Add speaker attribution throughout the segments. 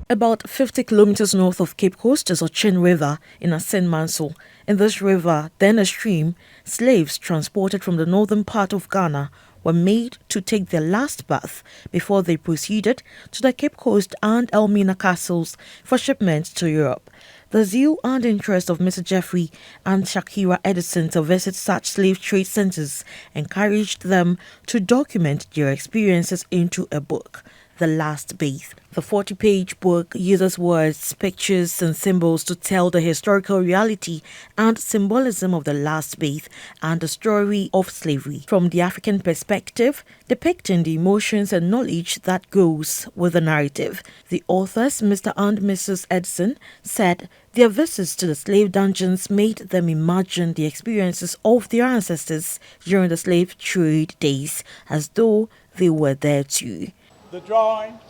Speaker 1: About 50 kilometers north of Cape Coast is Ochin River in Asen-Manso. In this river, then a stream, slaves transported from the northern part of Ghana were made to take their last bath before they proceeded to the Cape Coast and Elmina castles for shipment to Europe. The zeal and interest of Mr. Jeffrey and Shakira Edison to visit such slave trade centers encouraged them to document their experiences into a book, The Last Bath. The 40-page book uses words, pictures, and symbols to tell the historical reality and symbolism of the last bath and the story of slavery from the African perspective, depicting the emotions and knowledge that goes with the narrative. The authors, Mr. and Mrs. Edson, said their visits to the slave dungeons made them imagine the experiences of their ancestors during the slave trade days as though they were there too.
Speaker 2: The drawings,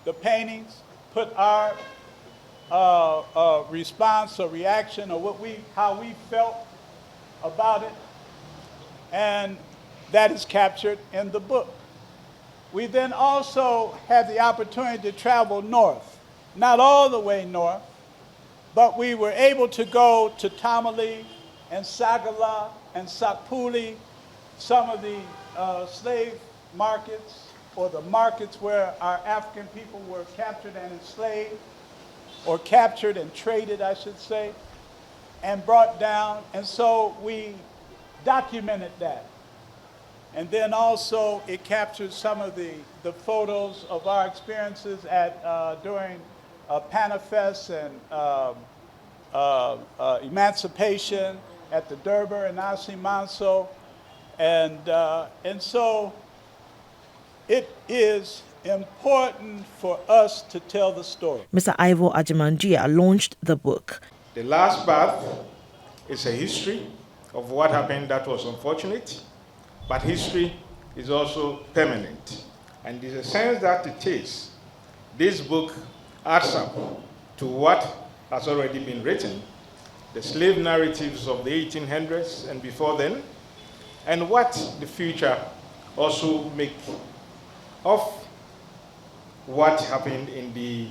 Speaker 2: the paintings put our response or reaction or how we felt about it, and that is captured in the book. We then also had the opportunity to travel north, not all the way north, but we were able to go to Tamale and Sagala and Sakpuli, some of the slave markets, or the markets where our African people were captured and enslaved, or captured and traded, I should say, and brought down. And so we documented that. And then also it captured some of the photos of our experiences during Panifest and Emancipation at the Durbar and Asen-Manso. And so it is important for us to tell the story.
Speaker 1: Mr. Ivo Ajimanjia launched the book.
Speaker 3: The Last Bath is a history of what happened that was unfortunate, but history is also permanent. And in the sense that it is, this book adds up to what has already been written, the slave narratives of the 1800s and before then, and what the future also make of what happened in the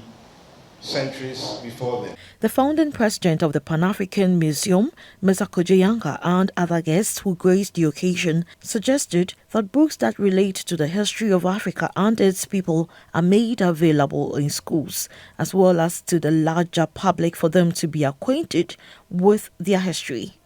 Speaker 3: centuries before then.
Speaker 1: The founding president of the Pan-African Museum, Mr. Kojayanga, and other guests who graced the occasion suggested that books that relate to the history of Africa and its people are made available in schools, as well as to the larger public for them to be acquainted with their history.